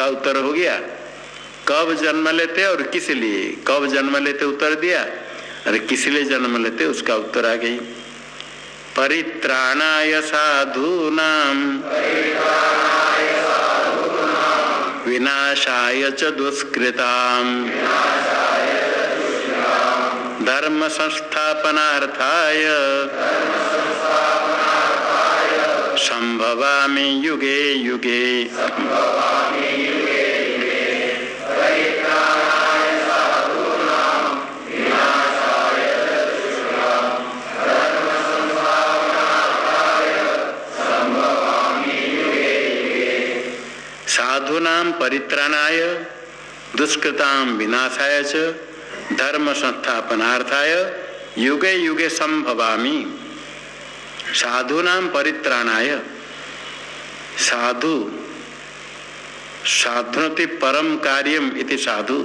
उसका उत्तर हो गया। कब जन्म लेते और किस लिए, कब जन्म लेते उत्तर दिया, और किस लिए जन्म लेते उसका उत्तर आ गई। परित्राणाय साधूनां विनाशाय च दुष्कृताम् धर्म संस्थापनार्थाय संभवामि युगे युगे। साधूनां परित्राणाय दुष्कृतां विनाशाय च धर्म संस्थापनार्थाय युगे युगे संभवामि। साधूनां परित्राणाय, साधु साधुनति परम कार्यम इति साधु,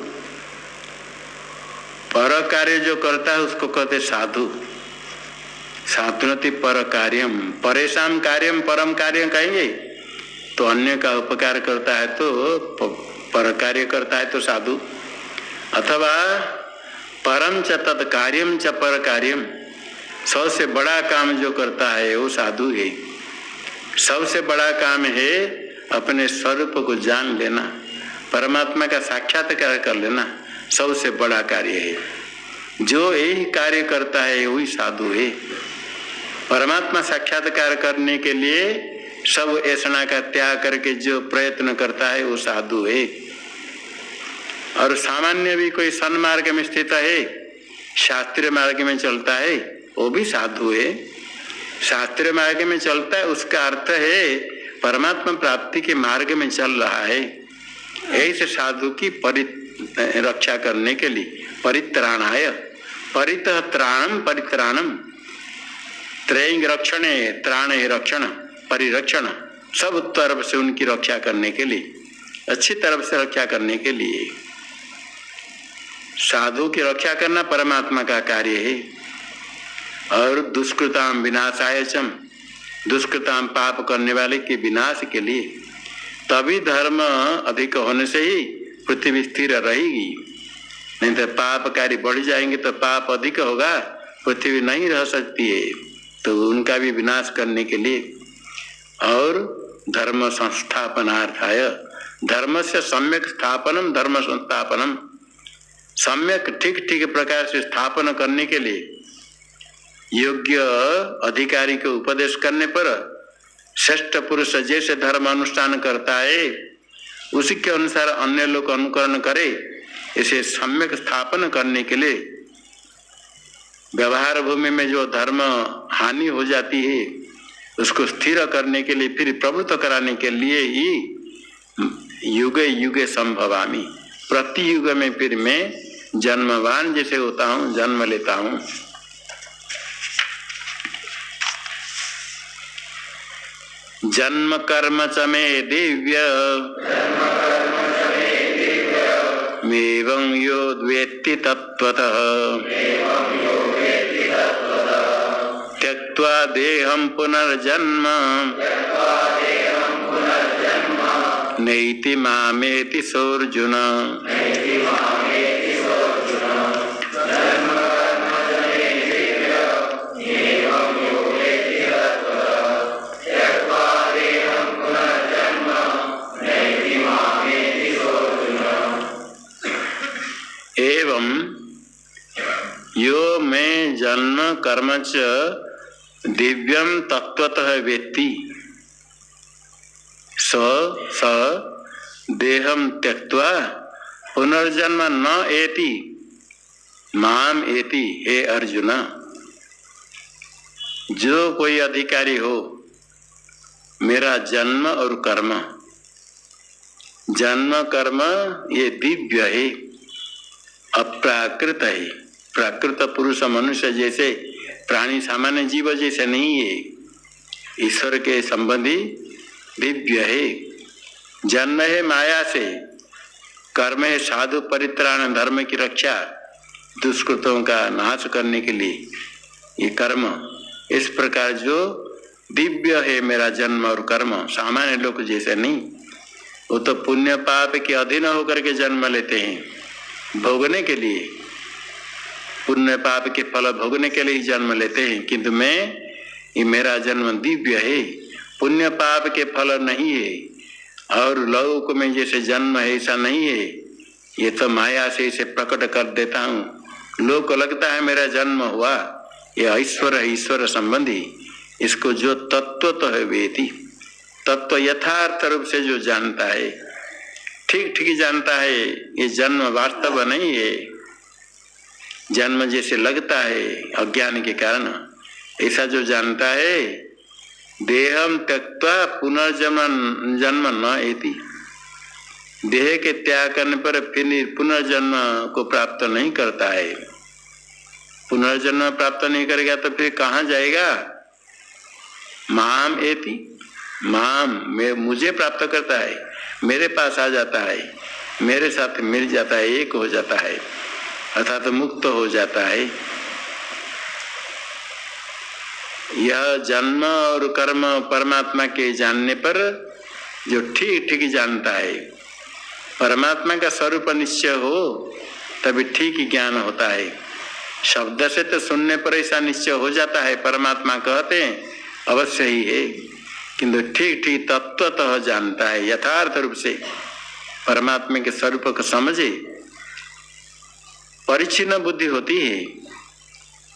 पर कार्य जो करता है उसको कहते साधु। साधुनति पर कार्यम, परेशान कार्यम परम कार्य कहेंगे तो अन्य का उपकार करता है तो पर कार्य करता है तो साधु, अथवा परम च तत् कार्यम च पर कार्यम, सबसे बड़ा काम जो करता है वो साधु है। सबसे बड़ा काम है अपने स्वरूप को जान लेना, परमात्मा का साक्षात्कार कर लेना, सबसे बड़ा कार्य है। जो यही कार्य करता है वही साधु है। परमात्मा साक्षात्कार करने के लिए सब ऐसा का त्याग करके जो प्रयत्न करता है वो साधु है। और सामान्य भी कोई सन्मार्ग में स्थित है, शास्त्रीय मार्ग में चलता है, वो भी साधु है। शास्त्रीय मार्ग में चलता है उसका अर्थ है परमात्मा प्राप्ति के मार्ग में चल रहा है। ऐसे साधु की रक्षा करने के लिए परित्राणाय, परितः त्राणम परित्राणम, त्रयी रक्षणे त्राणे रक्षण परिरक्षण, सब तरफ से उनकी रक्षा करने के लिए, अच्छी तरफ से रक्षा करने के लिए साधु की रक्षा करना परमात्मा का कार्य है। और दुष्कृताम विनाशाय च, दुष्कृताम पाप करने वाले के विनाश के लिए, तभी धर्म अधिक होने से ही पृथ्वी स्थिर रहेगी। नहीं तो पाप कार्य बढ़ जाएंगे तो पाप अधिक होगा, पृथ्वी नहीं रह सकती है। तो उनका भी विनाश करने के लिए और धर्म संस्थापनार्थाय, धर्म से सम्यक स्थापनम धर्म संस्थापनम, सम्यक ठीक ठीक प्रकार से स्थापन करने के लिए योग्य अधिकारी को उपदेश करने पर श्रेष्ठ पुरुष जैसे धर्म अनुष्ठान करता है उसी के अनुसार अन्य लोग अनुकरण करे, इसे सम्यक स्थापन करने के लिए व्यवहार भूमि में जो धर्म हानि हो जाती है उसको स्थिर करने के लिए, फिर प्रवृत्त कराने के लिए ही युगे युगे संभवामि, प्रति युग में फिर मैं जन्मवान जैसे होता हूँ, जन्म लेता हूँ। जन्म कर्म च मे दिव्य एवं यो वेत्ति तत्त्वतः त्यक्त्वा देहं पुनर्जन्म नैति मामेति सोऽर्जुन। एवं यो में जन्म कर्म च दिव्यम तत्वतः वेत्ति स देहम त्यक्त्वा पुनर्जन्म न एति माम एति। हे अर्जुन, जो कोई अधिकारी हो मेरा जन्म और कर्म, जन्म कर्म ये दिव्य है, अप्राकृत है। प्राकृत पुरुष मनुष्य जैसे प्राणी सामान्य जीव जैसे नहीं है, ईश्वर के संबंधी दिव्य है। जन्म है माया से, कर्म है साधु परित्राण धर्म की रक्षा, दुष्कृतों का नाश करने के लिए ये कर्म। इस प्रकार जो दिव्य है मेरा जन्म और कर्म, सामान्य लोग जैसे नहीं। वो तो पुण्य पाप के अधीन होकर के जन्म लेते हैं, भोगने के लिए, पुण्य पाप के फल भोगने के लिए ही जन्म लेते हैं। किंतु ये मेरा जन्म दिव्य है, पुण्य पाप के फल नहीं है, और लोक में जैसे जन्म है ऐसा नहीं है। ये तो माया से इसे प्रकट कर देता हूँ। लोक को लगता है मेरा जन्म हुआ, ये ईश्वर है, ईश्वर संबंधी। इसको जो तत्व तो है वेदी, तत्व यथार्थ रूप से जो जानता है, ठीक ठीक जानता है, ये जन्म वास्तव नहीं है। जन्म जैसे लगता है अज्ञान के कारण, ऐसा जो जानता है, देहम त्यक्त्वा पुनर्जन्म जन्म न एति, देह के त्याग करने पर फिर पुनर्जन्म को प्राप्त नहीं करता है। पुनर्जन्म प्राप्त नहीं करेगा तो फिर कहाँ जाएगा? माम एति, माम मुझे प्राप्त करता है, मेरे पास आ जाता है, मेरे साथ मिल जाता है, एक हो जाता है, अर्थात तो मुक्त हो जाता है। यह जन्म और कर्म परमात्मा के जानने पर जो ठीक ठीक जानता है, परमात्मा का स्वरूप निश्चय हो तभी ठीक ज्ञान होता है। शब्द से तो सुनने पर ऐसा निश्चय हो जाता है, परमात्मा कहते हैं अवश्य ही है, किंतु ठीक ठीक तत्वतः जानता है, यथार्थ रूप से परमात्मा के स्वरूप को समझे। परिच्छिन्न बुद्धि होती है,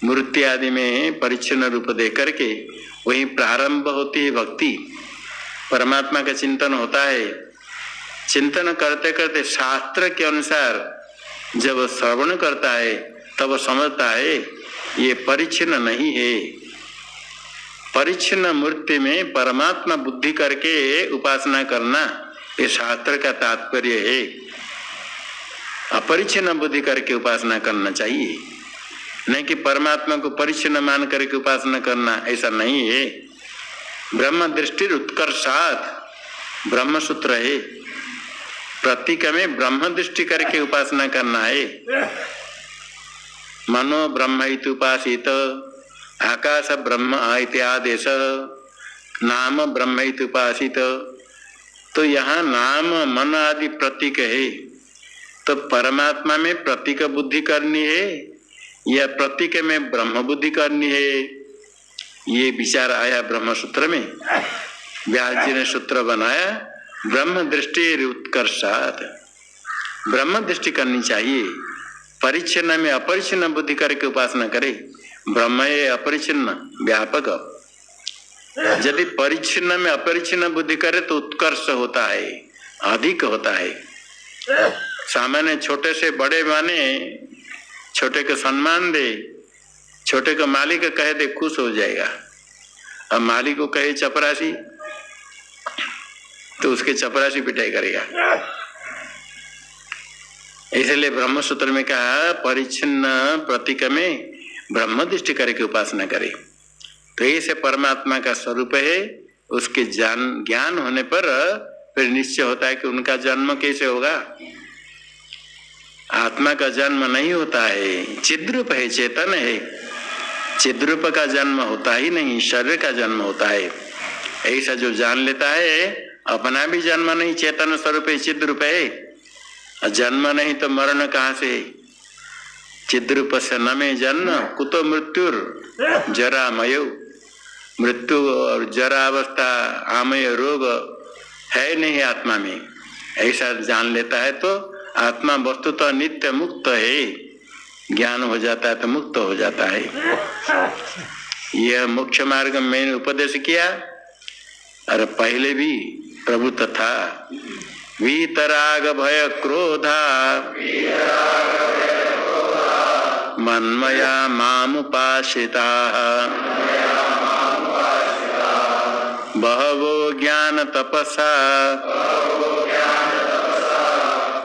मूर्ति आदि में परिच्छिन्न रूप दे करके वही प्रारंभ होती है भक्ति, परमात्मा का चिंतन होता है। चिंतन करते करते शास्त्र के अनुसार जब श्रवण करता है तब समझता है ये परिच्छिन्न नहीं है। परिच्छिन्न मूर्ति में परमात्मा बुद्धि करके उपासना करना, ये शास्त्र का तात्पर्य है। अपरिच्छिन्न बुद्धि करके उपासना करना चाहिए, नहीं कि परमात्मा को परिच्छिन्न मान करके उपासना करना, ऐसा नहीं है। ब्रह्म दृष्टि उत्कर्षात् ब्रह्म सूत्र है, प्रतीक में ब्रह्म दृष्टि करके उपासना करना है। मनो ब्रह्म इति उपासित, आकाश ब्रह्म इति आदेश, नाम ब्रह्म इति उपासित। तो यहाँ नाम मन आदि प्रतीक है, तो परमात्मा में प्रतीक बुद्धि करनी है या प्रतीक में ब्रह्म बुद्धि करनी है, ये विचार आया ब्रह्म सूत्र में। व्यास जी ने सूत्र बनाया ब्रह्म दृष्टि उत्कर्षात्, ब्रह्म दृष्टि करनी चाहिए। परिच्छिन्न में अपरिच्छिन्न बुद्धि करके उपासना करे। ब्रह्म है अपरिच्छिन्न व्यापक, यदि परिच्छिन्न में अपरिच्छिन्न बुद्धि करे तो उत्कर्ष होता है, अधिक होता है। सामान्य छोटे से बड़े माने, छोटे को सम्मान दे, छोटे को मालिक कह दे खुश हो जाएगा। अब मालिक को कहे चपरासी तो उसके चपरासी पिटाई करेगा। इसलिए ब्रह्म सूत्र में कहा परिच्छिन्न प्रतीक में ब्रह्म दृष्टि करके उपासना करे। तो ऐसे परमात्मा का स्वरूप है, उसके ज्ञान होने पर फिर निश्चय होता है कि उनका जन्म कैसे होगा। आत्मा का जन्म नहीं होता है, चिद्रूप है, चेतन है, चिद्रूप का जन्म होता ही नहीं, शरीर का जन्म होता है। ऐसा जो जान लेता है अपना भी जन्म नहीं, चेतन स्वरूप है, चिद्रूप है। जन्म नहीं तो मरण कहाँ से? चिद्रूप से न में जन्म कुतो मृत्युर जरा मयो, मृत्यु और जरा अवस्था आमय रोग है नहीं आत्मा में। ऐसा जान लेता है तो आत्मा वस्तुतः नित्य मुक्त है, ज्ञान हो जाता है तो मुक्त हो जाता है। यह मुख्य मार्ग मैंने उपदेश किया, और पहले भी प्रभु तथा वीतराग भय क्रोधा मन्मया मामुपाश्रिता बहवो ज्ञान तपसा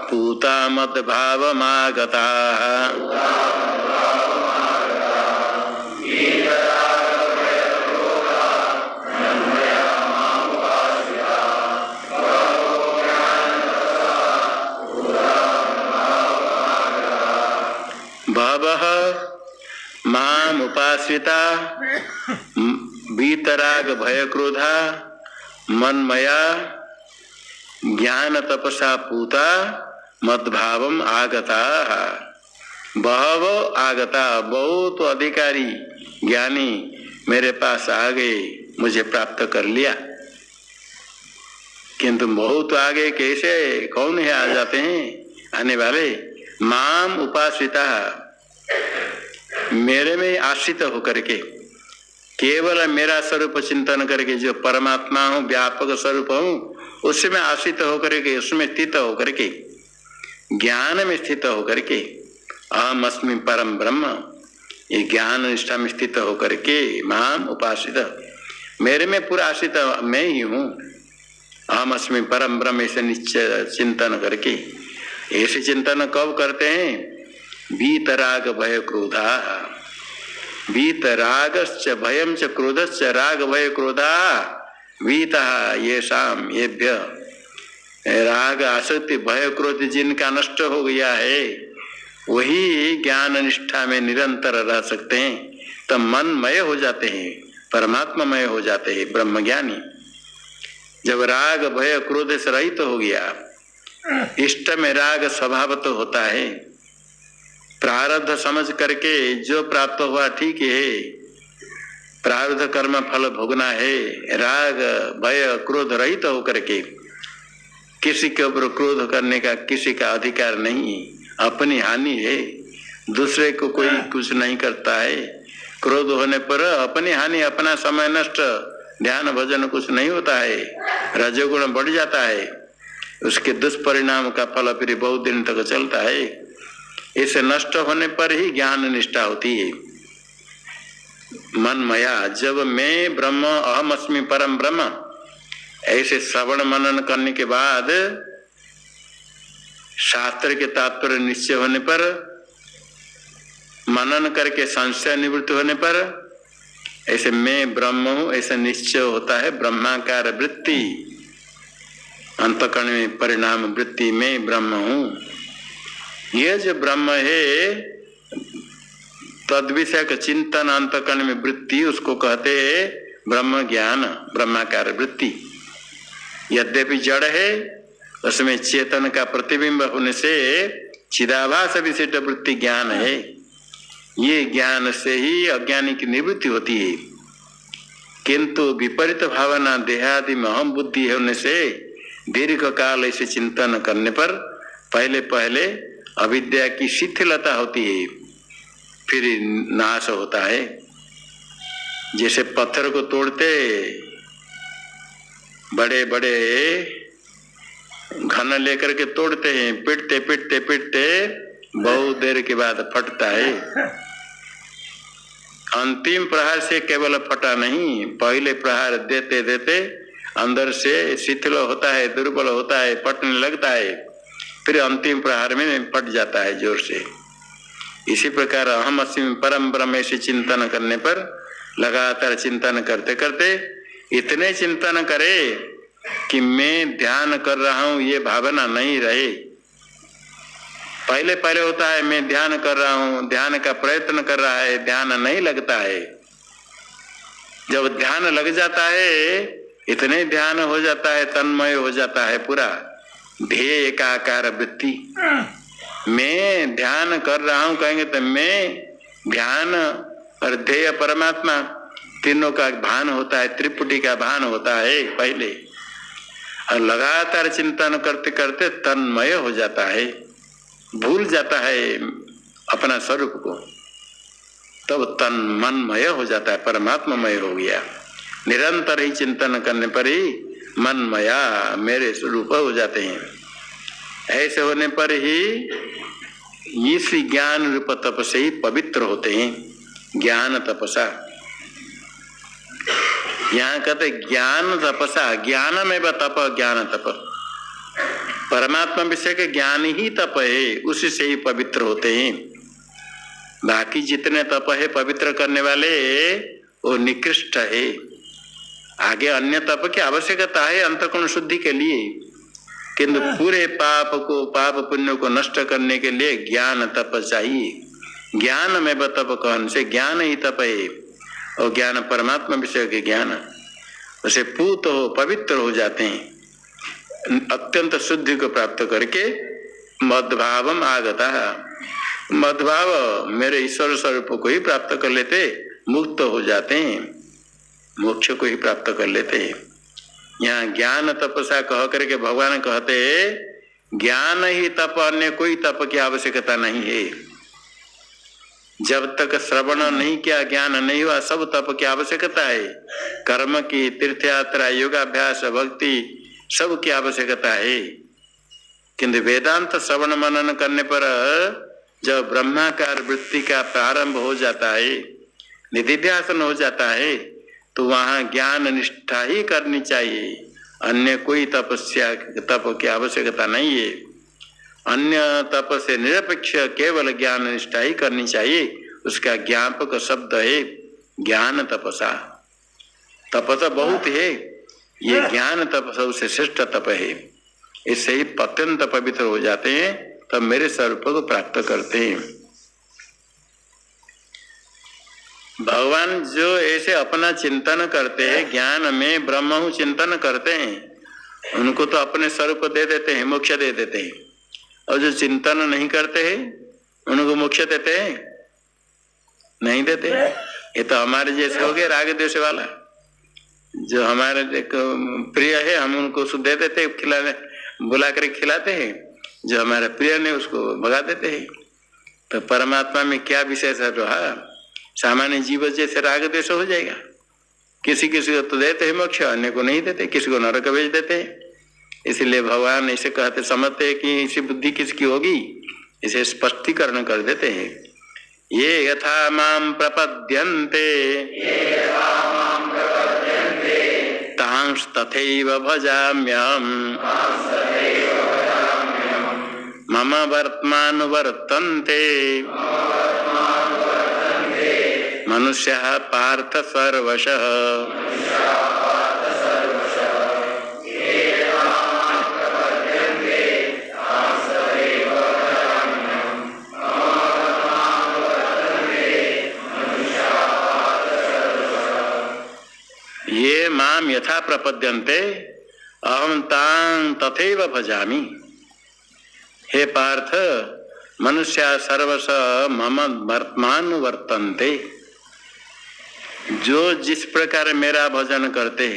पूता मद भावमागता। बहवः माम उपाश्रिता वीतराग भय क्रोधा मन्मया ज्ञान तपसा पूता मद्भावम आगता। बहव आगता, बहुत अधिकारी ज्ञानी मेरे पास आ गए, मुझे प्राप्त कर लिया। किंतु बहुत आगे कैसे, कौन है आ जाते हैं आने वाले? माम उपासिता, मेरे में आश्रित होकर के, केवल मेरा स्वरूप चिंतन करके, जो परमात्मा हूँ, व्यापक स्वरूप हूँ, उसमें आश्रित होकर के, उसमें स्थित होकर के, ज्ञान में स्थित होकर के, अहम अस्मि परम ब्रह्म, ये ज्ञान निष्ठा में स्थित होकर के माम उपासित, मेरे में पूरा आश्रित मैं ही हूँ। अहम अस्मि परम ब्रह्म, ऐसे निश्चय चिंतन करके। ऐसे चिंतन कब करते हैं? वीतराग भय क्रोधा, वीतरागश्च भयं च क्रोधश्च राग भय क्रोधा वीतः येषाम येभ्य, राग आसक्ति भय क्रोध जिनका नष्ट हो गया है, वही ज्ञान निष्ठा में निरंतर रह सकते हैं। तब मनमय हो जाते हैं, परमात्मामय हो जाते हैं, ब्रह्मज्ञानी। जब राग भय क्रोध से रहित हो गया, इष्ट में राग स्वभाव तो होता है, प्रारब्ध समझ करके जो प्राप्त हुआ ठीक है, प्रारब्ध कर्म फल भोगना है। राग भय क्रोध रहित होकर के, किसी के ऊपर क्रोध करने का किसी का अधिकार नहीं, अपनी हानि है, दूसरे को कोई कुछ नहीं करता है। क्रोध होने पर अपनी हानि, अपना समय नष्ट, ध्यान भजन कुछ नहीं होता है, रजोगुण बढ़ जाता है, उसके दुष्परिणाम का फल फिर बहुत दिन तक चलता है। इसे नष्ट होने पर ही ज्ञान निष्ठा होती है। मनमया, जब मैं ब्रह्म अहम अस्मि परम ब्रह्म, ऐसे श्रवण मनन करने के बाद, शास्त्र के तात्पर्य निश्चय होने पर, मनन करके संशय निवृत्त होने पर, ऐसे मैं ब्रह्म हूँ ऐसा निश्चय होता है। ब्रह्माकार वृत्ति, अंतकरण में परिणाम वृत्ति, मैं ब्रह्म हूँ। ये जो ब्रह्म है, तद विषय का चिंतन अंतकरण में वृत्ति, उसको कहते हैं ब्रह्म ज्ञान, ब्रह्माकार वृत्ति। यद्यपि जड़ है, उसमें चेतन का प्रतिबिंब होने से चिदाभास विशिष्ट वृत्ति ज्ञान है। ये ज्ञान से ही अज्ञानी की निवृत्ति होती है। किंतु विपरीत भावना देहादि में अहम बुद्धि होने से दीर्घ काल ऐसे चिंतन करने पर पहले पहले अविद्या की शिथिलता होती है, फिर नाश होता है। जैसे पत्थर को तोड़ते, बड़े बड़े घन लेकर के तोड़ते हैं, पीटते पीटते पीटते बहुत देर के बाद फटता है। अंतिम प्रहार से केवल फटा नहीं, पहले प्रहार देते देते अंदर से शिथिल होता है, दुर्बल होता है, फटने लगता है, फिर अंतिम प्रहार में फट जाता है जोर से। इसी प्रकार अहम अस्मि परम ब्रह्म ऐसे चिंतन करने पर, लगातार चिंतन करते करते इतने चिंतन करे कि मैं ध्यान कर रहा हूं ये भावना नहीं रहे। पहले पहले होता है मैं ध्यान कर रहा हूं, ध्यान का प्रयत्न कर रहा है, ध्यान नहीं लगता है। जब ध्यान लग जाता है, इतने ध्यान हो जाता है, तन्मय हो जाता है पूरा, ध्येय एकाकार वृत्ति। मैं ध्यान कर रहा हूं कहेंगे तो मैं ध्यान और ध्येय परमात्मा, तीनों का भान होता है, त्रिपुटी का भान होता है पहले, और लगातार चिंतन करते करते तन्मय हो जाता है, भूल जाता है अपना स्वरूप को, तब तन मनमय हो जाता है, परमात्मामय हो गया। निरंतर ही चिंतन करने पर ही मनमया मेरे स्वरूप हो जाते हैं। ऐसे होने पर ही इस ज्ञान रूप तप से ही पवित्र होते हैं, ज्ञान तपसा। यहाँ कहते ज्ञान तपसा, ज्ञान में तप, ज्ञान तप, परमात्मा विषय के ज्ञान ही तप है, उसी से ही पवित्र होते हैं। बाकी जितने तप है पवित्र करने वाले वो निकृष्ट है। आगे अन्य तप की आवश्यकता है अंतःकरण शुद्धि के लिए, किंतु पूरे पाप को, पाप पुण्य को नष्ट करने के लिए ज्ञान तप चाहिए। ज्ञान में तप कहने से ज्ञान ही तप है, और ज्ञान परमात्मा विषय के ज्ञान, उसे पूत हो, पवित्र हो जाते हैं। अत्यंत शुद्धि को प्राप्त करके मद्भावम आगता, मद्भाव मेरे ईश्वर स्वरूप को ही प्राप्त कर लेते, मुक्त हो जाते हैं, मोक्ष को ही प्राप्त कर लेते हैं। यहाँ ज्ञान तपसा कह करके भगवान कहते ज्ञान ही तप, अन्य कोई तप की आवश्यकता नहीं है। जब तक श्रवण नहीं किया, ज्ञान नहीं हुआ, सब तप की आवश्यकता है। कर्म की, तीर्थ यात्रा, योगाभ्यास, भक्ति, सब की आवश्यकता है। किंतु वेदांत श्रवण मनन करने पर जब ब्रह्माकार वृत्ति का प्रारंभ हो जाता है, निधिध्यासन हो जाता है, तो वहां ज्ञान निष्ठा ही करनी चाहिए, अन्य कोई तपस्या तप की आवश्यकता नहीं है। अन्य तप से निरपेक्ष केवल ज्ञान निष्ठा ही करनी चाहिए। उसका ज्ञापक शब्द है ज्ञान तपसा। तप तो बहुत है, ये ज्ञान तप सबसे श्रेष्ठ तप है। इससे ही अत्यंत पवित्र हो जाते हैं, तब मेरे स्वरूप को प्राप्त करते हैं। भगवान जो ऐसे अपना चिंतन करते हैं, ज्ञान में ब्रह्म चिंतन करते हैं, उनको तो अपने स्वरूप दे देते हैं, मोक्ष दे देते हैं। और जो चिंतन नहीं करते हैं उनको मोक्ष देते हैं? नहीं देते। ये तो हमारे जैसे हो गए राग द्वेष वाला। जो हमारे प्रिय है हम उनको दे देते हैं, खिलाने बुला कर खिलाते हैं, जो हमारे प्रिय ने उसको भगा देते हैं। तो परमात्मा में क्या विशेष रहा? सामान्य जीव जैसे राग द्वेष हो जाएगा। किसी किसी को तो देते हैं मोक्ष, अन्य को नहीं देते, किसी को नरक भेज देते हैं। इसलिए भगवान ऐसे कहते, समझते हैं कि ऐसी बुद्धि किसकी होगी, इसे स्पष्टीकरण कर देते हैं। ये यथा माम प्रपद्यन्ते तांस तथैव भजाम्यहम् मम वर्त्मानुवर्तन्ते मनुष्यः पार्थ सर्वशः। ये माम यथा प्रपद्यन्ते अहम तां तथैव भजामि। हे पार्थ, मनुष्य सर्वश मम वर्त्मानुवर्तन्ते। जो जिस प्रकार मेरा भजन करते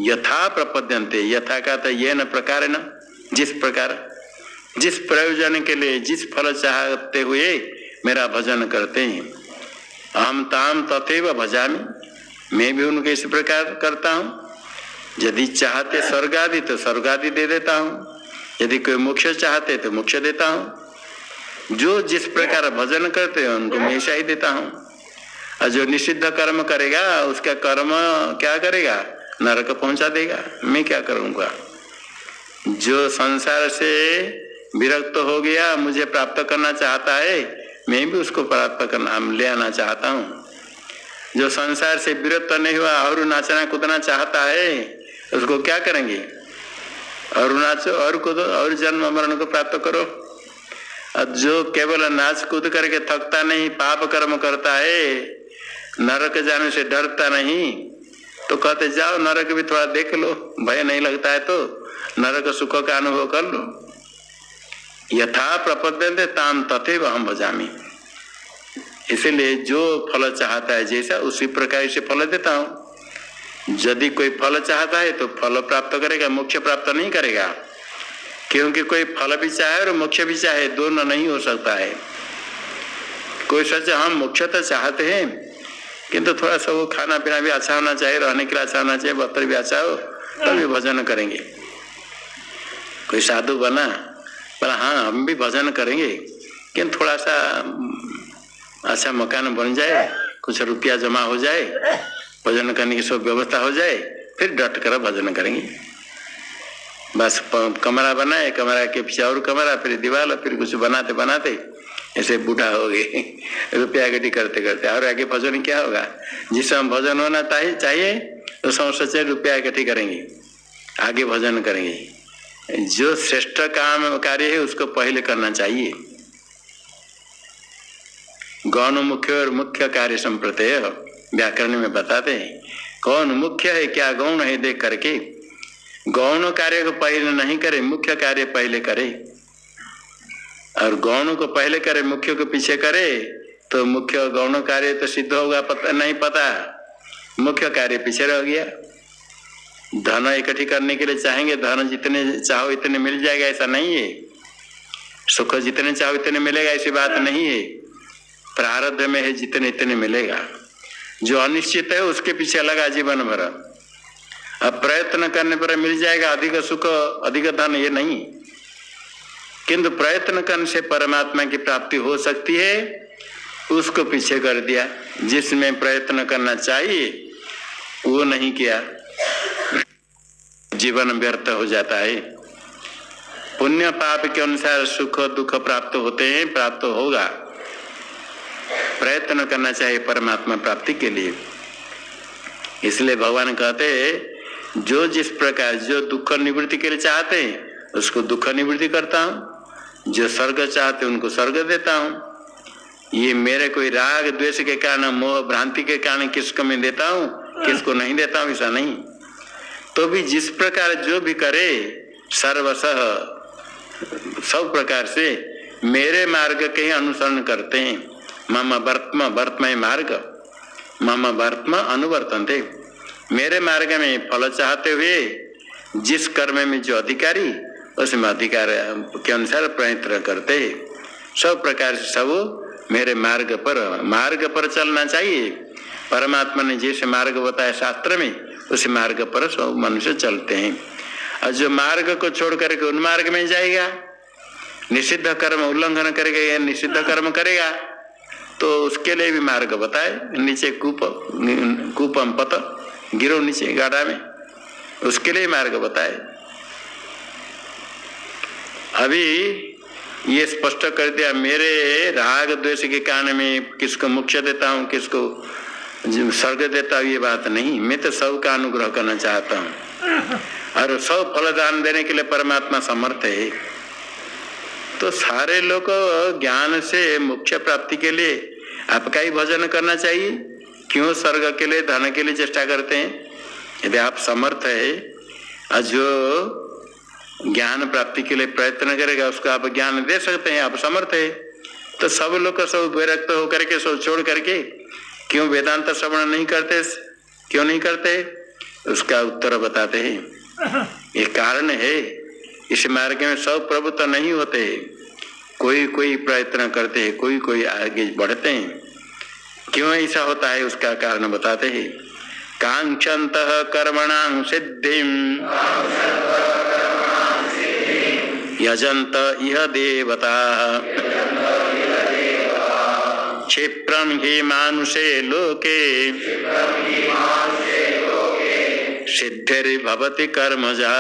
यथा प्रपद्यन्ते, यथा का तो ये न प्रकार न, जिस प्रकार, जिस प्रयोजन के लिए, जिस फल चाहते हुए मेरा भजन करते हैं, अहम ताम तथैव भजामि, मैं भी उनके इस प्रकार करता हूँ। यदि चाहते स्वर्ग आदि तो स्वर्ग आदि दे देता हूँ, यदि कोई मोक्ष चाहते तो मोक्ष देता हूँ। जो जिस प्रकार भजन करते हैं उनको मैं ऐसा ही देता हूँ। और जो निषिद्ध कर्म करेगा उसका कर्म क्या करेगा? नरक पहुंचा देगा। मैं क्या करूँगा? जो संसार से विरक्त हो गया, मुझे प्राप्त करना चाहता है, मैं भी उसको प्राप्त करना ले आना चाहता हूँ। जो संसार से विरक्त नहीं हुआ और नाचना कूदना चाहता है, उसको क्या करेंगे? और नाचो और कूदो और जन्म मरण को प्राप्त करो। और जो केवल नाच कूद करके थकता नहीं, पाप कर्म करता है, नरक जाने से डरता नहीं, तो कहते जाओ नरक भी थोड़ा देख लो, भय नहीं लगता है तो नरक सुख का अनुभव कर लो। यथा प्रपद्यन्ते ताम तथैव अहम भजामि। इसलिए जो फल चाहता है जैसा, उसी प्रकार से फल देता हूँ। यदि कोई फल चाहता है तो फल प्राप्त करेगा, मोक्ष प्राप्त नहीं करेगा। क्योंकि कोई फल भी चाहे और मोक्ष भी चाहे, दोनों नहीं हो सकता है। कोई सोचे हम मोक्ष तो चाहते हैं, किंतु थोड़ा सा वो खाना पीना भी अच्छा होना चाहिए, रहने के लिए अच्छा होना चाहिए, बर्तन भी अच्छा हो, तभी भजन करेंगे। कोई साधु बना बोला हाँ हम भी भजन करेंगे, किंतु थोड़ा सा अच्छा मकान बन जाए, कुछ रुपया जमा हो जाए, भजन करने की सब व्यवस्था हो जाए, फिर डट कर भजन करेंगे। बस कमरा बनाए, कमरा के पीछे और कमरा, फिर दीवार, फिर कुछ बनाते बनाते ऐसे बूढ़ा हो गए रुपया इकट्ठी करते करते। और आगे भजन क्या होगा? जिस समय भजन होना चाहिए तो सोचे रुपया इकट्ठी करेंगे, आगे भजन करेंगे। जो श्रेष्ठ काम कार्य है उसको पहले करना चाहिए। गौण मुख्य और मुख्य कार्य संप्रत्यय व्याकरण में बताते हैं। कौन मुख्य है, क्या गौण है, देख करके गौण कार्य को पहले नहीं करे, मुख्य कार्य पहले करे। और गौण को पहले करे, मुख्य को पीछे करे, तो मुख्य गौण कार्य तो सिद्ध होगा पता नहीं, पता मुख्य कार्य पीछे रह गया। धन इकट्ठी करने के लिए चाहेंगे, धन जितने चाहो इतने मिल जाएगा ऐसा नहीं है। सुख जितने चाहो इतने मिलेगा ऐसी बात नहीं है। प्रारब्ध में है जितने इतने मिलेगा। जो अनिश्चित है उसके पीछे लगा जीवन भर। अब प्रयत्न करने पर मिल जाएगा अधिक सुख अधिक धन, ये नहीं, किंतु प्रयत्न करने से परमात्मा की प्राप्ति हो सकती है, उसको पीछे कर दिया। जिसमें प्रयत्न करना चाहिए वो नहीं किया, जीवन व्यर्थ हो जाता है। पुण्य पाप के अनुसार सुख दुख प्राप्त होते हैं, प्राप्त होगा। प्रयत्न करना चाहिए परमात्मा प्राप्ति के लिए। इसलिए भगवान कहते हैं जो जिस प्रकार जो दुख निवृत्ति के लिए चाहते हैं उसको दुख निवृत्ति करता हूँ, जो स्वर्ग चाहते हैं उनको स्वर्ग देता हूँ। ये मेरे कोई राग द्वेष के कारण मोह भ्रांति के कारण किसको मैं देता हूँ किसको नहीं देता हूँ, ऐसा नहीं। तो भी जिस प्रकार जो भी करे सर्वशः सब प्रकार से मेरे मार्ग के ही अनुसरण करते हैं। मम वर्त्म मार्ग मम वर्त्म अनुवर्तन्ते, मेरे मार्ग में फल चाहते हुए जिस कर्म में जो अधिकारी उसमें अधिकार के अनुसार प्रयत्न करते हैं। सब प्रकार से सब मेरे मार्ग पर चलना चाहिए। परमात्मा ने जैसे मार्ग बताया शास्त्र में उस मार्ग पर सब मनुष्य चलते हैं। और जो मार्ग को छोड़ करके उन मार्ग में जाएगा, निषिद्ध कर्म उल्लंघन करेगा या निषिद्ध कर्म करेगा, तो उसके लिए भी मार्ग बताए। नीचे कूपम पत गिरो नीचे गाढ़ा में, उसके लिए मार्ग बताए। अभी ये स्पष्ट कर दिया मेरे राग द्वेष के कारण में किसको मोक्ष देता हूँ किसको स्वर्ग देता हूँ, ये बात नहीं। मैं तो सबका अनुग्रह करना चाहता हूँ और सब फलदान देने के लिए परमात्मा समर्थ है। तो सारे लोग ज्ञान से मोक्ष प्राप्ति के लिए आपका ही भजन करना चाहिए। क्यों स्वर्ग के लिए धन के लिए चेष्टा करते हैं? यदि आप समर्थ है और जो ज्ञान प्राप्ति के लिए प्रयत्न करेगा उसको आप ज्ञान दे सकते हैं, आप समर्थ है। तो सब लोग सब विरक्त होकर के सब छोड़ करके क्यों वेदांत श्रवण नहीं करते, क्यों नहीं करते? उसका उत्तर बताते हैं। ये कारण है, इस मार्ग में सब प्रभु तो नहीं होते, कोई कोई प्रयत्न करते हैं, कोई कोई आगे बढ़ते हैं। क्यों ऐसा होता है उसका कारण बताते हैं। कांक्षन्तः कर्मणां सिद्धिं यजन्त इह देवताः क्षिप्रं हि मानुषे लोके सिद्धिर्भवति कर्मजा।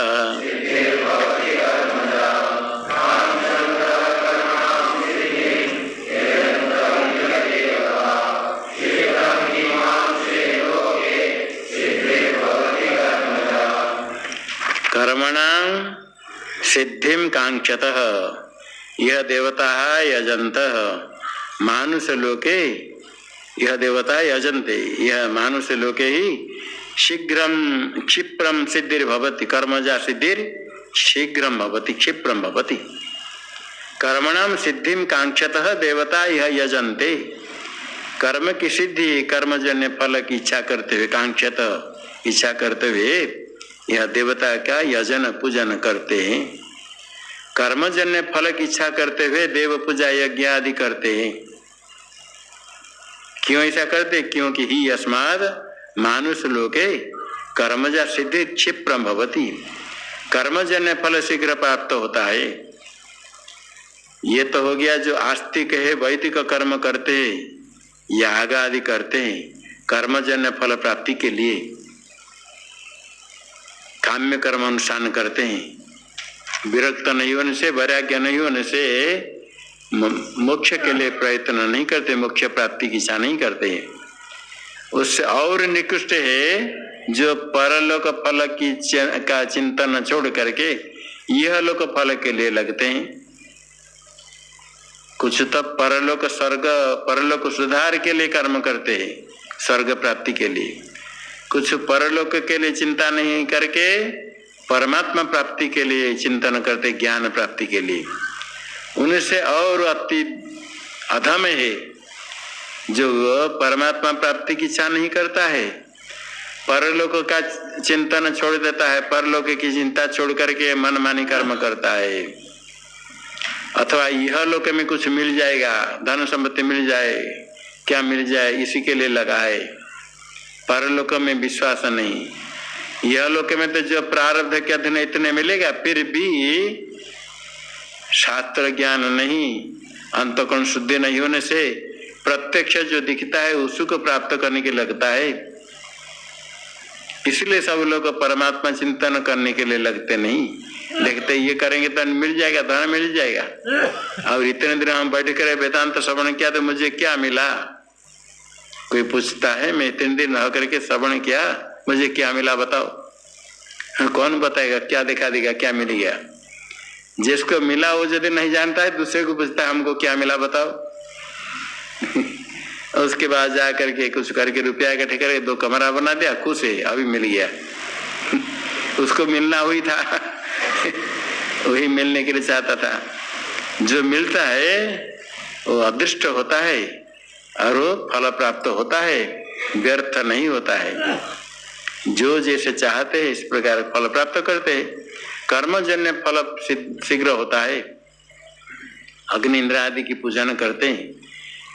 कर्मणां सिद्धिं कांक्षतः यह देवता यजन्तः मानुष लोके, यह देवता यजन्ते, यह मानुष लोके ही शीघ्रं क्षिप्रं सिद्धिर्भवति कर्मजा सिद्धिर शीघ्रं भवति क्षिप्रं भवति। कर्मणां सिद्धिं कांक्षतः देवता यह यजन्ते, कर्म की सिद्धि कर्मजन्य फल की इच्छा करते हुए कांक्षत इच्छा करते हुए यह देवता का यजन पूजन करते हैं। कर्मजन्य फल की इच्छा करते हुए देव पूजा यज्ञ आदि करते हैं। क्यों ऐसा करते? क्योंकि ही अस्माद मानुष लोके कर्मजा सिद्धि क्षिप्रं भवति, कर्मजन्य फल शीघ्र प्राप्त होता है। ये तो हो गया जो आस्तिक है, वैदिक कर्म करते हैं, याग आदि करते हैं कर्मजन्य फल प्राप्ति के लिए, काम्य कर्म अनुष्ठान करते हैं। विरक्त नहीं होने से, वैराग्य नहीं होने से मोक्ष के लिए प्रयत्न नहीं करते, मोक्ष प्राप्ति की इच्छा नहीं करते। उससे और निकृष्ट है जो परलोक फल की का चिंतन छोड़ करके यह लोक फल के लिए लगते हैं। कुछ तो परलोक स्वर्ग परलोक सुधार के लिए कर्म करते हैं, स्वर्ग प्राप्ति के लिए। कुछ परलोक के लिए चिंता नहीं करके परमात्मा प्राप्ति के लिए चिंतन करते, ज्ञान प्राप्ति के लिए, उनसे और अति अधम है जो परमात्मा प्राप्ति की इच्छा नहीं करता है, परलोक का चिंतन छोड़ देता है, परलोक की चिंता छोड़ करके मनमानी कर्म करता है, अथवा यह लोक में कुछ मिल जाएगा, धन संपत्ति मिल जाए, क्या मिल जाए इसी के लिए लगा है, परलोक में विश्वास नहीं। यह लोक में तो जो प्रारब्ध के अधीन इतने मिलेगा, फिर भी शास्त्र ज्ञान नहीं, अंतःकरण शुद्धि नहीं होने से प्रत्यक्ष जो दिखता है उसी को प्राप्त करने के लगता है। इसलिए सब लोग परमात्मा चिंतन करने के लिए लगते नहीं, देखते ये करेंगे तो मिल जाएगा, धन मिल जाएगा। और इतने दिन हम बैठ कर वेदांत श्रवण किया तो मुझे क्या मिला, कोई पूछता है, मैं इतने दिन रह करके श्रवण किया, मुझे क्या मिला बताओ। कौन बताएगा, क्या दिखा देगा, क्या मिल गया। जिसको मिला वो यदि नहीं जानता है, दूसरे को पूछता है हमको क्या मिला बताओ। उसके बाद जा करके कुछ करके रुपया इकट्ठे करके 2 कमरा बना दिया, खुश है, अभी मिल गया। उसको मिलना हुई था, वही मिलने के लिए चाहता था। जो मिलता है वो अदृष्ट होता है और वो फल प्राप्त होता है, व्यर्थ नहीं होता है। जो जैसे चाहते हैं इस प्रकार फल प्राप्त करते हैं। कर्मजन्य फल शीघ्र होता है, अग्नि इंद्र आदि की पूजन करते हैं,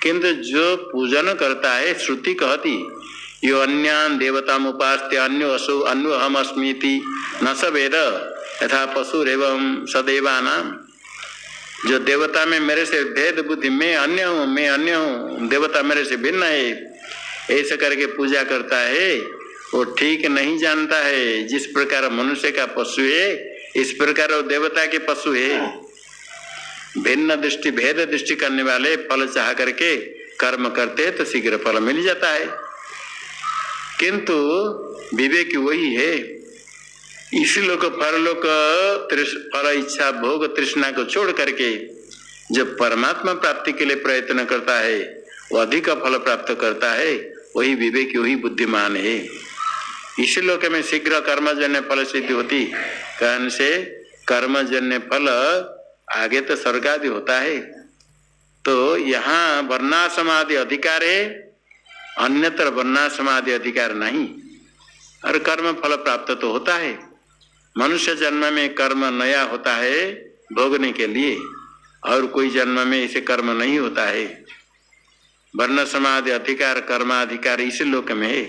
किंतु जो पूजन करता है, श्रुति कहती यो अन्यान देवताम उपास्ते अन्यो असो अन्यो अहम अस्मीति न स वेद यथा पशुरेवं सदैवानाम। जो देवता में मेरे से भेद बुद्धि, मैं अन्य हूँ, देवता मेरे से भिन्न है, ऐसा करके पूजा करता है, वो ठीक नहीं जानता है। जिस प्रकार मनुष्य का पशु है, इस प्रकार वो देवता के पशु है। भिन्न दृष्टि, भेद दृष्टि करने वाले फल चाह करके कर्म करते हैं तो शीघ्र फल मिल जाता है, किंतु विवेक वही है। इसी को परलोक फल इच्छा भोग तृष्णा को छोड़ करके जब परमात्मा प्राप्ति के लिए प्रयत्न करता है, वो अधिक फल प्राप्त करता है, वही विवेक, वही बुद्धिमान है। इसी लोक में शीघ्र कर्मजन्य फल सिद्धि होती, कारण से कर्मजन्य फल आगे तो स्वर्ग आदि होता है। तो यहाँ वर्णाश्रमादि अधिकार है, अन्यत्र वर्णाश्रमादि अधिकार नहीं। और कर्म फल प्राप्त तो होता है। मनुष्य जन्म में कर्म नया होता है भोगने के लिए, और कोई जन्म में इसे कर्म नहीं होता है। वर्णाश्रमादि अधिकार कर्माधिकार इसी लोक में है।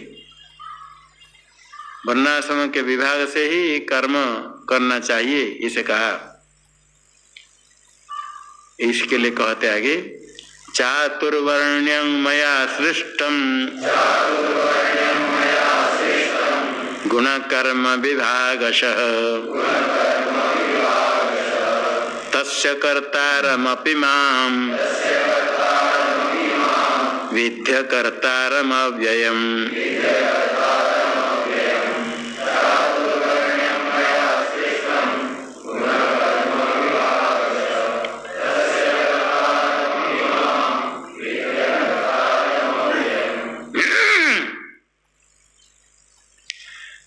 वर्णाश्रम के विभाग से ही कर्म करना चाहिए, इसे कहा। इसके लिए कहते आगे, चातुर्वर्ण्यं मया सृष्टम गुण कर्म विभागशः तस्य कर्तारमपि मां विद्य कर्तारमव्ययम्।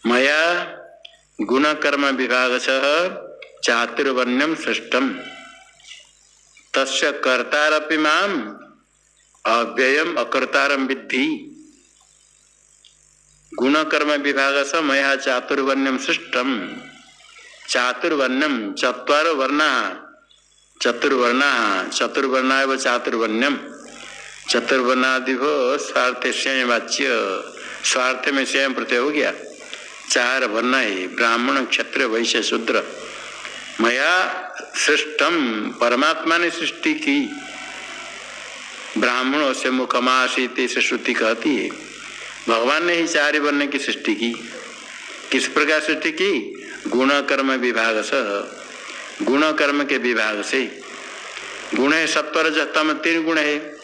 मया गुण कर्म विभागशः चातुर्वर्ण्यं सृष्टम तस्य कर्तारपि मां अव्ययम् अकर्तारं विद्धि। गुण कर्म विभागशः मया चातुर्वर्ण्यं सृष्टम। चातुर्वर्ण्यं चत्वारो वर्णा, चतुर्वर्णा, चतुर्वर्णा एवं चातुर्वर्ण्यम। चतुर्वर्णादिभो स्वार्थ स्वयं वाच्य, स्वार्थ में स्वयं प्रत्यय हो गया। 4 वर्ण है, ब्राह्मण क्षत्रिय वैश्य शूद्र। मया सृष्टम, परमात्मा ने सृष्टि की। ब्राह्मणों से मुखमासीत से श्रुति कहती है। भगवान ने ही 4 वर्ण की सृष्टि की। किस प्रकार सृष्टि की? गुण कर्म विभाग से, गुण कर्म के विभाग से। गुण है सत्व रज तम, 3 गुण है,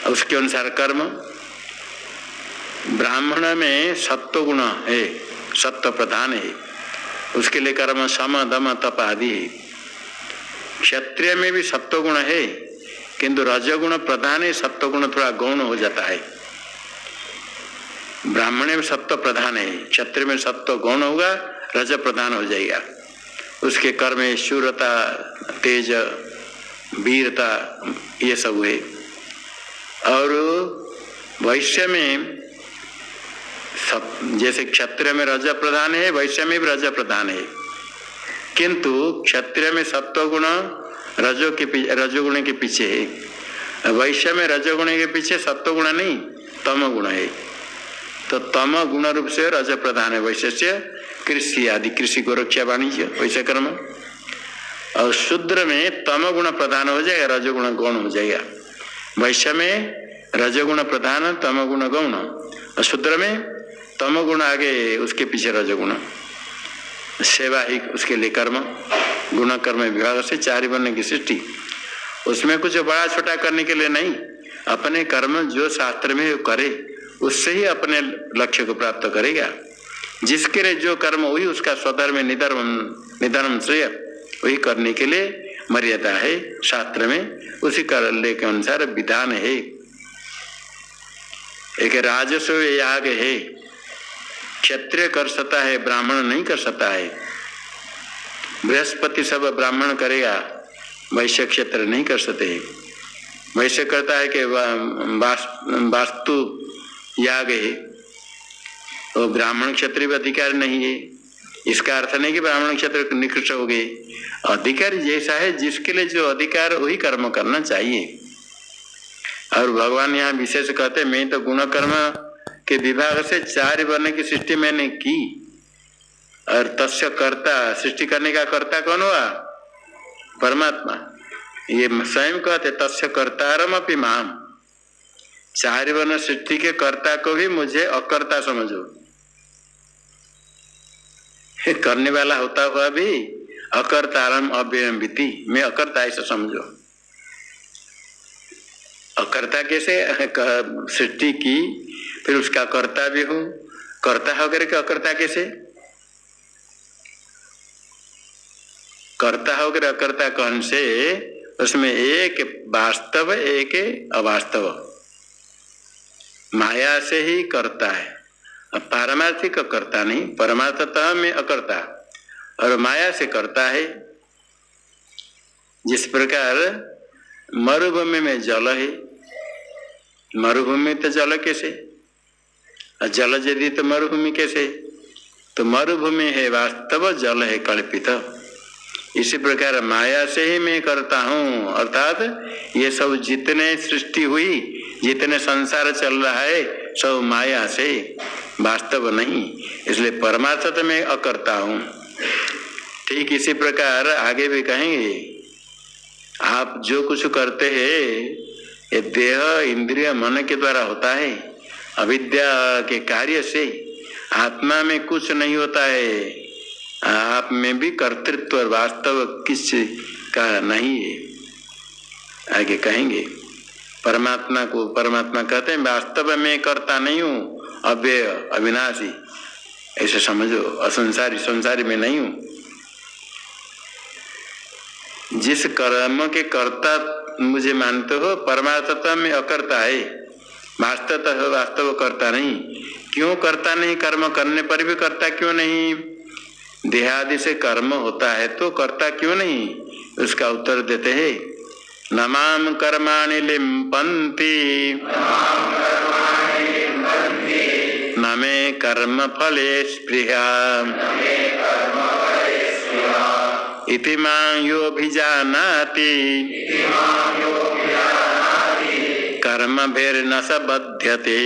उसके अनुसार कर्म। ब्राह्मण में सत्व गुण है, सत्व प्रधान है, उसके लिए कर्म सम दम तप आदि है। क्षत्रिय में भी सत्व गुण है, किंतु रजगुण प्रधान है, सत्व गुण थोड़ा गौण हो जाता है। ब्राह्मण में सत्व प्रधान है, क्षत्रिय में सत्व गौण होगा रज प्रधान हो जाएगा। उसके कर्म में शूरता, तेज, वीरता ये सब है। और वैश्य में सब, जैसे क्षत्रिय में रज प्रधान है, वैश्य में भी रज प्रधान है, किंतु क्षत्रिय में सत्वगुण रजोगुण के पीछे है, वैश्य में रजोगुण के पीछे सत्वगुण नहीं तम गुण है। तो तम गुण रूप से रज प्रधान है वैश्य से। कृषि आदि, कृषि गोरक्षा वाणिज्य वैश्य कर्म। और शूद्र में तम गुण प्रधान हो जाएगा, रजोगुण गौण हो जाएगा। वैश्य में रजोगुण प्रधान, तम गुण गौण, और शूद्र में तम गुण आगे, उसके पीछे रजोगुण। सेवा ही उसके लिए कर्म, गुण कर्म विभाग से 4 वर्ण की सृष्टि। उसमें कुछ बड़ा छोटा करने के लिए नहीं, अपने कर्म जो शास्त्र में करे उससे ही अपने लक्ष्य को प्राप्त करेगा। जिसके लिए जो कर्म वही उसका स्वधर्म निधर्म श्रेय, वही करने के लिए मर्यादा है शास्त्र में, उसी करने के अनुसार विधान है। एक राजस्व याग है, क्षत्रिय कर सकता है, ब्राह्मण नहीं कर सकता है। बृहस्पति सब ब्राह्मण करेगा, वैश्य क्षेत्र नहीं कर सकते। वैश्य करता है कि वास्तु याग है, तो ब्राह्मण क्षत्रिय भी अधिकार नहीं है। इसका अर्थ नहीं कि ब्राह्मण क्षेत्र निकृष्ट हो गए। अधिकार जैसा है, जिसके लिए जो अधिकार वही कर्म करना चाहिए। और भगवान यहाँ विशेष कहते, मैं तो गुण कर्म के विभाग से 4 वर्ण की सृष्टि मैंने की, और तस्य कर्ता, सृष्टि करने का कर्ता कौन हुआ? परमात्मा। ये स्वयं कहते तस्य कर्तारम अपि माम, 4 वर्ण सृष्टि के कर्ता को भी मुझे अकर्ता समझो। करने वाला होता हुआ भी अकर्तारम अव्ययम्बिति, मैं अकर्ता ऐसा समझो। अकर्ता कैसे? सृष्टि की फिर उसका कर्ता भी हूं, कर्ता होकर के अकर्ता कैसे? कर्ता होकर अकर्ता कौन से? उसमें एक वास्तव एक अवास्तव, माया से ही करता है। पारमार्थिक करता नहीं, परमार्थतः में अकर्ता और माया से करता है। जिस प्रकार मरुभूमि में जल है, मरुभूमि तो जल कैसे? जल यदि तो मरुभूमि कैसे? तो मरुभूमि है वास्तव, जल है कल्पित। इसी प्रकार माया से ही मैं करता हूँ, अर्थात ये सब जितने सृष्टि हुई, जितने संसार चल रहा है, सब माया से, वास्तव नहीं। इसलिए परमार्थत में अकर्ता हूँ। ठीक इसी प्रकार आगे भी कहेंगे, आप जो कुछ करते हैं ये देह इंद्रिय मन के द्वारा होता है, अविद्या के कार्य से। आत्मा में कुछ नहीं होता है, आप में भी कर्तृत्व वास्तव किस का नहीं है। आगे कहेंगे परमात्मा को, परमात्मा कहते हैं वास्तव में करता नहीं हूँ, अव्यय अविनाशी ऐसे समझो, असंसारी संसारी में नहीं हूँ। जिस कर्म के कर्ता मुझे मानते हो, परमार्थता में अकर्ता है, वास्तवतः वास्तव करता नहीं। क्यों करता नहीं? कर्म करने पर भी करता क्यों नहीं? देहादि से कर्म होता है तो करता क्यों नहीं? उसका उत्तर देते हैं, नमाम कर्माणि लिम्पन्ति न मे कर्म फले स्पृहा इति मां योऽभिजानाति कर्मभिर्न स बध्यते।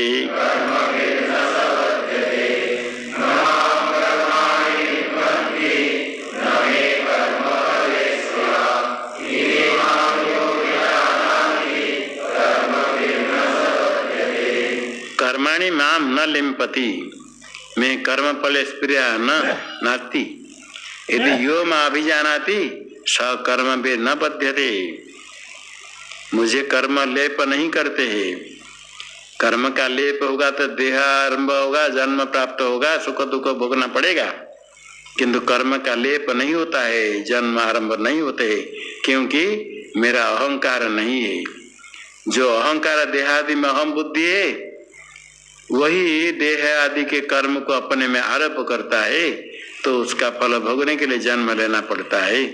कर्माणि माम न लिम्पति, मैं कर्म फले स्पृहा न नास्ति। यदि यो माभिजानाति स कर्म भी न बध्यते। मुझे कर्म लेप नहीं करते हैं। कर्म का लेप होगा तो देह आरंभ होगा, जन्म प्राप्त होगा, सुख दुख भोगना पड़ेगा। किंतु कर्म का लेप नहीं होता है, जन्म आरंभ नहीं होते है, क्योंकि मेरा अहंकार नहीं है। जो अहंकार देहादि में अहम बुद्धि है, वही देह आदि के कर्म को अपने में आरोप करता है। तो उसका फल भोगने के लिए जन्म लेना पड़ता है।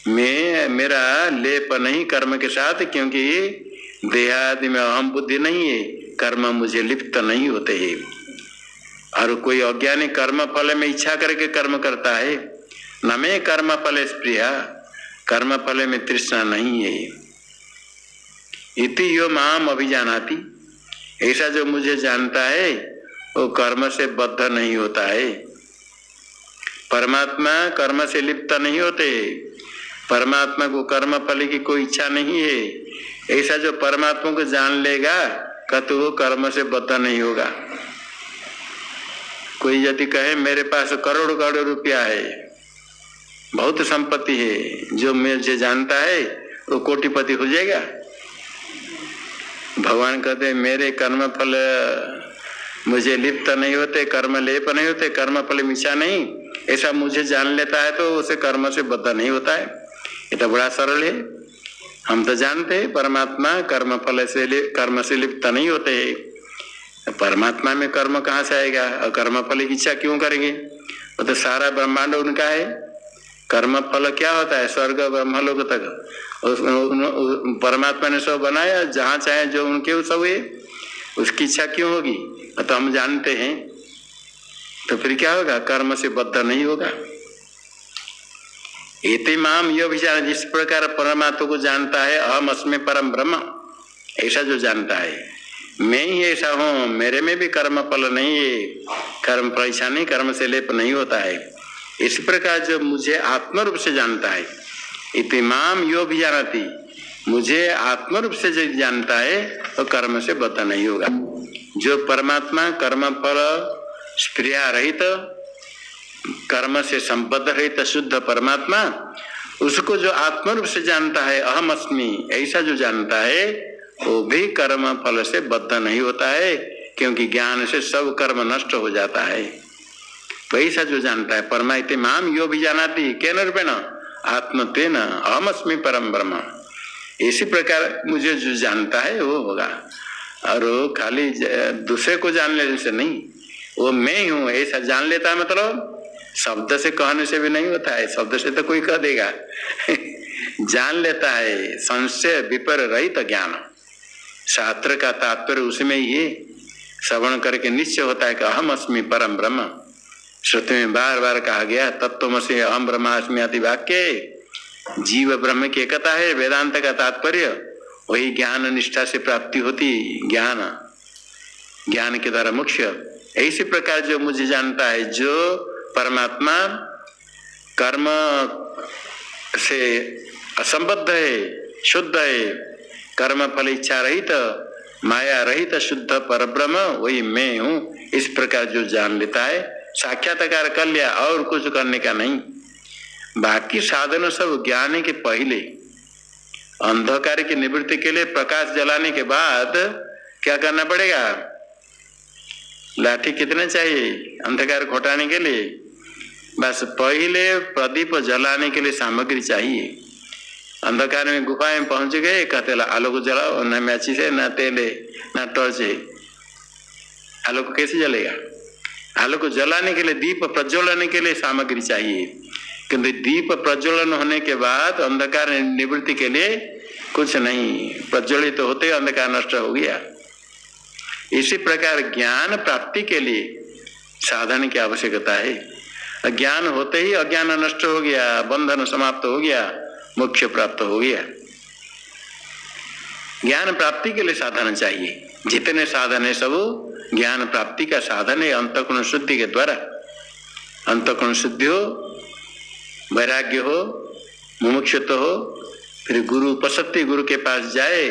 मेरा लेप नहीं कर्म के साथ, क्योंकि देहादि में अहम बुद्धि नहीं है, कर्म मुझे लिप्त नहीं होते है। और कोई अज्ञानी कर्म फल में इच्छा करके कर्म करता है, न में कर्म फल स्प्रिया, कर्म फल में तृष्णा नहीं है। इति यो माम अभिजानाति, ऐसा जो मुझे जानता है वो कर्म से बद्ध नहीं होता है। परमात्मा कर्म से लिप्त नहीं होते, परमात्मा को कर्म फल की कोई इच्छा नहीं है। ऐसा जो परमात्मा को जान लेगा कत वो कर्म से बद्ध नहीं होगा। कोई यदि कहे मेरे पास करोड़ करोड़ रुपया है, बहुत संपत्ति है, जो मुझे जानता है वो कोटिपति हो जाएगा। भगवान कहते मेरे कर्म फल मुझे लिप्त नहीं होते, कर्म लेप नहीं होते, कर्म फल में इच्छा नहीं, ऐसा मुझे जान लेता है तो उसे कर्म से बद्ध नहीं होता है। ये तो बड़ा सरल है। हम तो जानते हैं परमात्मा कर्म फल से कर्म से लिप्त नहीं होते है। परमात्मा में कर्म कहाँ से आएगा और कर्म फल की इच्छा क्यों करेंगे? वो तो सारा ब्रह्मांड उनका है। कर्म फल क्या होता है? स्वर्ग ब्रह्मलोक तक परमात्मा ने सब बनाया, जहाँ चाहे जो उनके सब है, उसकी इच्छा क्यों होगी? तो हम जानते हैं, तो फिर क्या होगा? कर्म से बद्ध नहीं होगा। एते माम यो विचार, जिस प्रकार परमात्मा को जानता है, अहम अस्मि परम ब्रह्म, ऐसा जो जानता है मैं ही ऐसा हूँ, मेरे में भी कर्म फल नहीं है, कर्म फल इच्छा नहीं, कर्म से लेप नहीं होता है। इस प्रकार जो मुझे आत्म रूप से जानता है, इति माम यो विजानाति, मुझे आत्म रूप से जो जानता है तो कर्म से बद्ध नहीं होगा। जो परमात्मा कर्म फल स्प्रिया रहित, कर्म से संबद्ध रहित शुद्ध परमात्मा, उसको जो आत्म रूप से जानता है, अहम अस्मि, ऐसा जो जानता है वो भी कर्म फल से बद्ध नहीं होता है, क्योंकि ज्ञान से सब कर्म नष्ट हो जाता है। वैसा जो जानता है परमात्मा माम यो भी जानाति केन रूपेण आत्मत्वेन अहम अस्मि परम ब्रह्म, इसी प्रकार मुझे जो जानता है वो होगा। और वो खाली दूसरे को जान लेने से नहीं, वो मैं हूँ ऐसा जान लेता है, मतलब शब्द से कहने से भी नहीं होता है, शब्द से तो कोई कह देगा जान लेता है। संशय विपर रहित ज्ञान, शास्त्र का तात्पर्य उसमें ही है। श्रवण करके निश्चय होता है कि अहम अस्मि परम ब्रह्म। श्रुति में बार बार कहा गया तत्त्वमसि अहम ब्रह्मास्मि आदि वाक्य, जीव ब्रह्म की एकता है वेदांत का तात्पर्य। वही ज्ञान निष्ठा से प्राप्ति होती, ज्ञान के द्वारा मोक्ष। इसी प्रकार जो मुझे जानता है, जो परमात्मा कर्म से असंबद्ध है, शुद्ध है, कर्म फल इच्छा रहित, माया रहित शुद्ध परब्रह्म, वही मैं हूँ। इस प्रकार जो जान लेता है, साक्षात्कार कर लिया, और कुछ करने का नहीं। बाकी साधन सब ज्ञान के पहले, अंधकार की निवृत्ति के लिए प्रकाश जलाने के बाद क्या करना पड़ेगा? लाठी कितने चाहिए अंधकार घटाने के लिए? बस पहले प्रदीप जलाने के लिए सामग्री चाहिए। अंधकार में गुफा में पहुंच गए, कहते आलोक जलाओ, न मैचिस है, न तेल है, न टॉर्च है, आलोक कैसे जलेगा? आलोक जलाने के लिए, दीप प्रज्वलन के लिए सामग्री चाहिए। किंतु दीप प्रज्वलन होने के बाद अंधकार निवृत्ति के लिए कुछ नहीं, प्रज्वलित तो होते अंधकार नष्ट हो गया। इसी प्रकार ज्ञान प्राप्ति के लिए साधन की आवश्यकता है। ज्ञान होते ही अज्ञान नष्ट हो गया, बंधन समाप्त हो गया, मोक्ष प्राप्त हो गया। ज्ञान प्राप्ति के लिए साधन चाहिए। जितने साधन है सब ज्ञान प्राप्ति का साधन है। अंतःकरण शुद्धि के द्वारा, अंतःकरण शुद्धि हो, वैराग्य हो, मुमुक्षुत्व हो, फिर गुरु उपसक्ति, गुरु के पास जाए,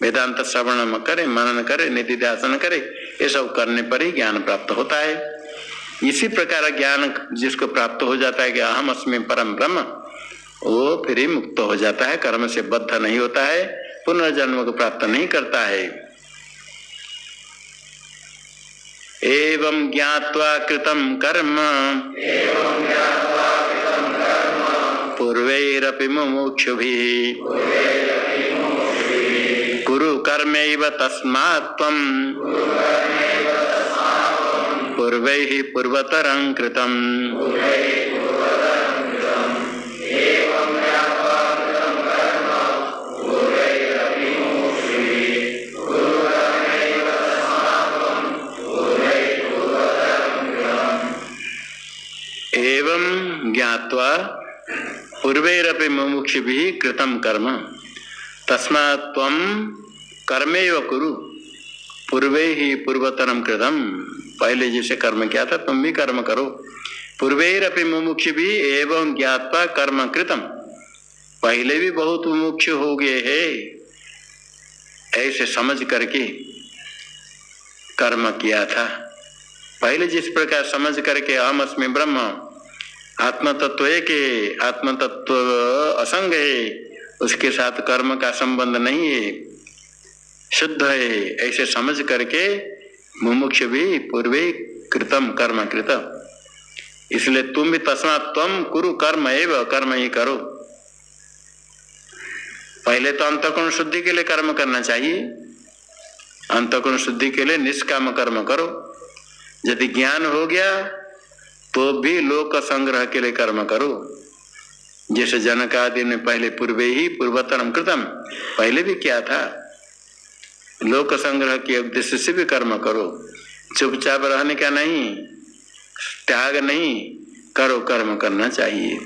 वेदांत श्रवण करे, मनन करे, निधिध्यासन करे, ये सब करने पर ही ज्ञान प्राप्त होता है। इसी प्रकार ज्ञान जिसको प्राप्त हो जाता है कि अहम अस्मि परम ब्रह्म, वो फिर ही मुक्त हो जाता है, कर्म से बद्ध नहीं होता है, पुनर्जन्म को प्राप्त नहीं करता है। एवं ज्ञात्वा कृतं कर्म पूर्वैरपि मुमुक्षुभिः कुरु कर्मैव तस्मात् त्वं पूर्वैः पूर्वतरं कृतं एवं ज्ञात्वा पूर्वैरपि मुमुक्षुभिः कृतं कर्म तस्मात् त्वं कर्मेव कुरु पूर्वैः पूर्वतरं कृतं। पहले जैसे कर्म किया था तुम भी कर्म करो। पूर्वैरपि मुमुक्षुभिः एवं ज्ञात्वा कर्म कृतं, पहले भी बहुत मुमुक्षु हो गए हैं, ऐसे समझ करके कर्म किया था। पहले जिस प्रकार समझ करके अहम अस्मि ब्रह्म, आत्म तत्व एक है, आत्म तत्व असंग है, उसके साथ कर्म का संबंध नहीं है, शुद्ध है, ऐसे समझ करके मुमुक्ष भी पूर्वे कृतम कर्म कृतम। इसलिए तुम भी तस्मात् त्वं कुरु कर्म एव, कर्म ही करो। पहले तो अंतःकरण शुद्धि के लिए कर्म करना चाहिए, अंतःकरण शुद्धि के लिए निष्काम कर्म करो। यदि ज्ञान हो गया तो भी लोक संग्रह के लिए कर्म करो। जैसे जनक आदि ने पहले पूर्वे ही पूर्वतरम कृतम, पहले भी किया था। लोक संग्रह के उद्देश्य से भी कर्म करो, चुपचाप रहने का नहीं, त्याग नहीं, करो, कर्म करना चाहिए।